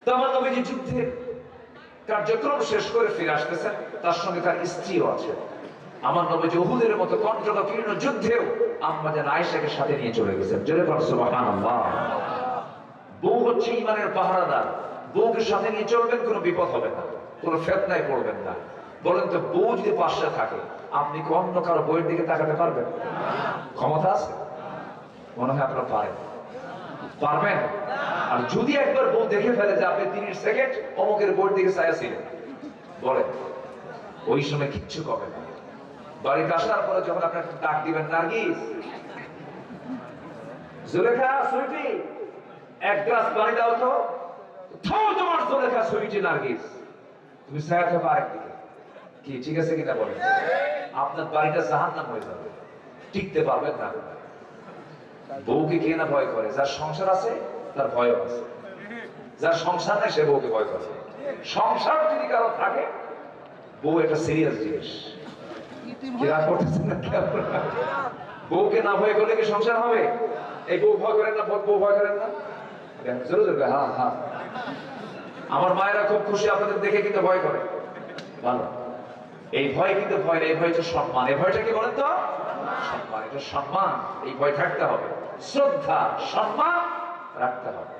তো আমার নবীজি যুদ্ধের কার্যক্রম শেষ করে ফিরে আসতেছেন, তার সঙ্গে তার স্ত্রীও আছে। আমার নবীজি উহুদের মতো কণ্ঠকীর্ণ যুদ্ধেও আম্মা জান আয়েশাকে সাথে নিয়ে চলে গেছেন। জোরে বলেন সুবহানাল্লাহ। বউ হচ্ছে ঈমানের পাহারাদার। বউকে সাথে নিয়ে চলবেন, কোনো বিপদ হবে না, কোনো ফিতনায় পড়বেন না। বলেন তো, বউ যদি পাশে থাকে, আপনি কি অন্য কারো বউয়ের দিকে তাকাতে পারবেন? ক্ষমতা আছে? মনে হয় আপনারা পারবেন? আর যদি একবার বউ দেখে ফেলে যে আপনি 30 সেকেন্ড অমুকের বউয়ের দিকে চাইছিলেন, বলেন ওই সময় কিচ্ছু করবে না। বাড়িতে আসার পরে যখন আপনার ডাক দিবেন, নার্গিস, জুলেখা সুইটি, এক গ্লাস পানি দাও তো। তোমার জুলেখা সুইটি নার্গিস, তুমি সায়াতে পারেন দিকে কি ঠিক আছে কিনা বলেন? আপনার বাড়িটা জাহান্নাম হয়ে যাবে, টিকতে পারবেন না। বউকে কে না ভয় করে? যার সংসার আছে তার ভয়ও আছে, যার সংসার নেই সে বউকে ভয় করে। সংসার যদি কারো থাকে, বউ একটা সিরিয়াস জিনিস। বউকে না ভয় করলে কি সংসার হবে? এই বউ ভয় করেন না, বউ ভয় করেন না। জোরে জোরে হ্যাঁ হ্যাঁ। আমার মায়েরা খুব খুশি আপনাদের দেখে, কিন্তু ভয় করে। ভালো, এই ভয় কিন্তু ভয় না, এই ভয় হচ্ছে সম্মান। এই ভয়টা কি বলেন তো? সম্মান। এটা সম্মান, এই ভয় থাকতে হবে। শ্রদ্ধা সম্মান রাখতে হবে।